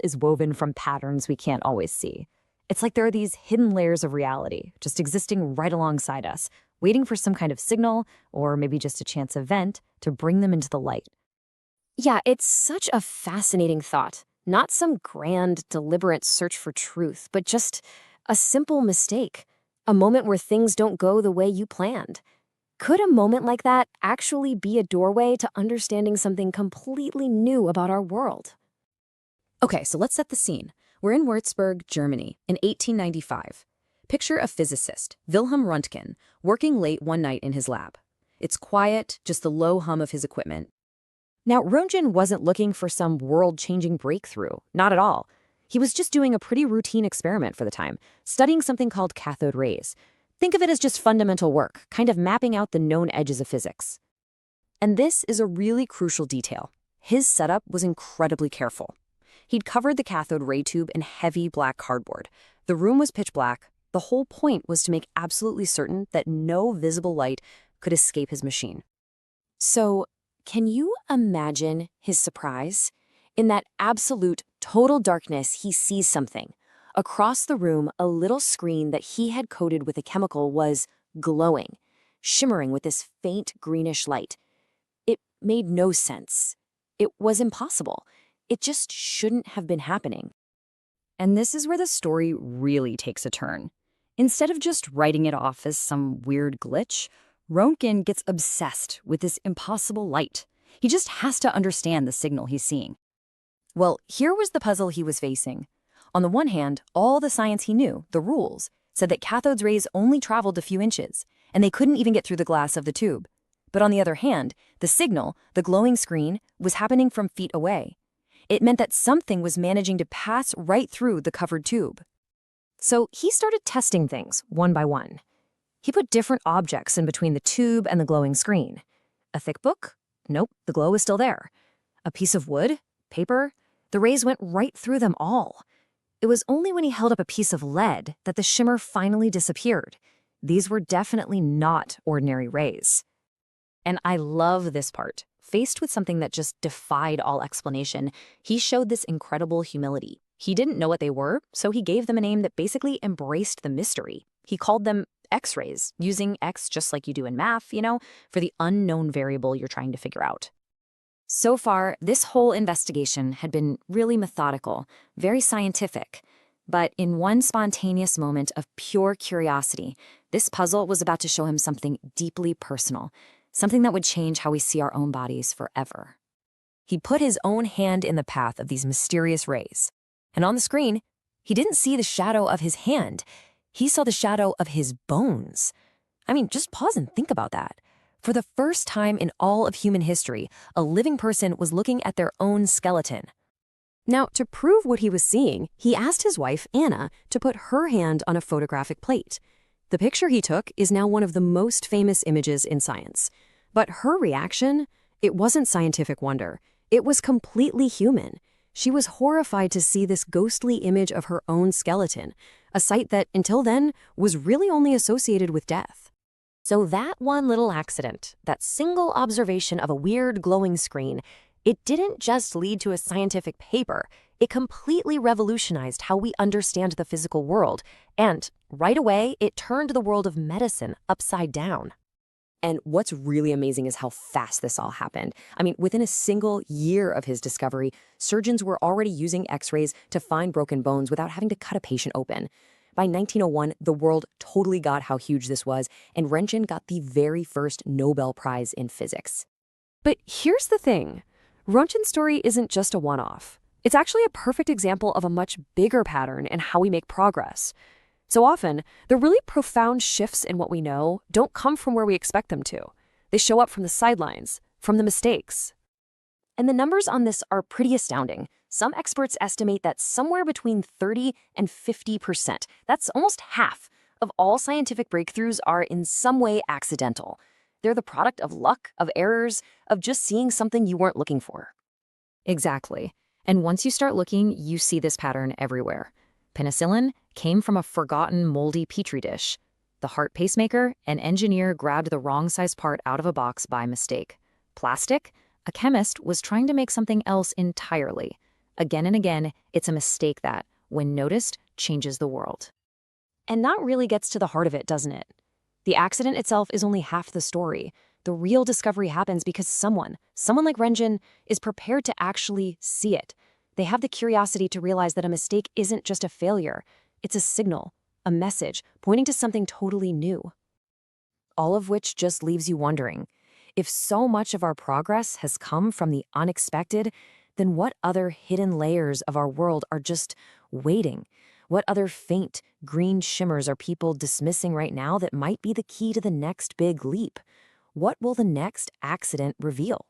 is woven from patterns we can't always see. It's like there are these hidden layers of reality just existing right alongside us, waiting for some kind of signal or maybe just a chance event to bring them into the light. Yeah, it's such a fascinating thought. Not some grand, deliberate search for truth, but just a simple mistake. A moment where things don't go the way you planned. Could a moment like that actually be a doorway to understanding something completely new about our world? Okay, so let's set the scene. We're in Würzburg, Germany, in 1895. Picture a physicist, Wilhelm Röntgen, working late one night in his lab. It's quiet, just the low hum of his equipment. Now, Röntgen wasn't looking for some world-changing breakthrough, not at all. He was just doing a pretty routine experiment for the time, studying something called cathode rays. Think of it as just fundamental work, kind of mapping out the known edges of physics. And this is a really crucial detail. His setup was incredibly careful. He'd covered the cathode ray tube in heavy black cardboard. The room was pitch black. The whole point was to make absolutely certain that no visible light could escape his machine. So, can you imagine his surprise? In that absolute, total darkness, he sees something. Across the room, a little screen that he had coated with a chemical was glowing, shimmering with this faint greenish light. It made no sense. It was impossible. It just shouldn't have been happening. And this is where the story really takes a turn. Instead of just writing it off as some weird glitch, Röntgen gets obsessed with this impossible light. He just has to understand the signal he's seeing. Well, here was the puzzle he was facing. On the one hand, all the science he knew, the rules, said that cathode's rays only traveled a few inches, and they couldn't even get through the glass of the tube. But on the other hand, the signal, the glowing screen, was happening from feet away. It meant that something was managing to pass right through the covered tube. So he started testing things one by one. He put different objects in between the tube and the glowing screen. A thick book? Nope, the glow was still there. A piece of wood? Paper? The rays went right through them all. It was only when he held up a piece of lead that the shimmer finally disappeared. These were definitely not ordinary rays. And I love this part. Faced with something that just defied all explanation, he showed this incredible humility. He didn't know what they were, so he gave them a name that basically embraced the mystery. He called them X-rays, using X just like you do in math, for the unknown variable you're trying to figure out. So far, this whole investigation had been really methodical, very scientific. But in one spontaneous moment of pure curiosity, this puzzle was about to show him something deeply personal, something that would change how we see our own bodies forever. He put his own hand in the path of these mysterious rays. And on the screen, he didn't see the shadow of his hand. He saw the shadow of his bones. I mean, just pause and think about that. For the first time in all of human history, a living person was looking at their own skeleton. Now, to prove what he was seeing, he asked his wife, Anna, to put her hand on a photographic plate. The picture he took is now one of the most famous images in science. But her reaction, it wasn't scientific wonder. It was completely human. She was horrified to see this ghostly image of her own skeleton, a sight that, until then, was really only associated with death. So that one little accident, that single observation of a weird glowing screen, it didn't just lead to a scientific paper. It completely revolutionized how we understand the physical world. And right away, it turned the world of medicine upside down. And what's really amazing is how fast this all happened. I mean, within a single year of his discovery, surgeons were already using X-rays to find broken bones without having to cut a patient open. By 1901, the world totally got how huge this was, and Röntgen got the very first Nobel Prize in physics. But here's the thing. Röntgen's story isn't just a one-off. It's actually a perfect example of a much bigger pattern in how we make progress. So often, the really profound shifts in what we know don't come from where we expect them to. They show up from the sidelines, from the mistakes. And the numbers on this are pretty astounding. Some experts estimate that somewhere between 30 and 50%, that's almost half, of all scientific breakthroughs are in some way accidental. They're the product of luck, of errors, of just seeing something you weren't looking for. Exactly. And once you start looking, you see this pattern everywhere. Penicillin came from a forgotten moldy petri dish. The heart pacemaker, an engineer grabbed the wrong size part out of a box by mistake. Plastic, a chemist was trying to make something else entirely. Again and again, it's a mistake that, when noticed, changes the world. And that really gets to the heart of it, doesn't it? The accident itself is only half the story. The real discovery happens because someone like Renjin, is prepared to actually see it. They have the curiosity to realize that a mistake isn't just a failure. It's a signal, a message, pointing to something totally new. All of which just leaves you wondering, if so much of our progress has come from the unexpected, then what other hidden layers of our world are just waiting? What other faint, green shimmers are people dismissing right now that might be the key to the next big leap? What will the next accident reveal?